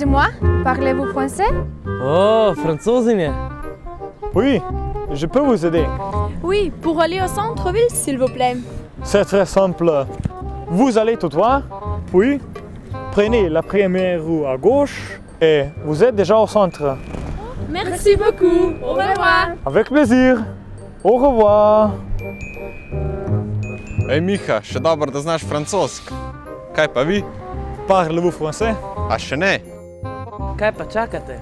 Excusez-moi, parlez-vous français? Oh, franzosine. Oui, je peux vous aider. Oui, pour aller au centre-ville, s'il vous plaît. C'est très simple. Vous allez tout droit, puis prenez la première rue à gauche et vous êtes déjà au centre. Merci beaucoup. Au revoir. Avec plaisir. Au revoir. Ej, Miha, še dobro, da znaš francosko. Kaj pa vi? Parlez-vous français? A še ne? Kaj pa čakate?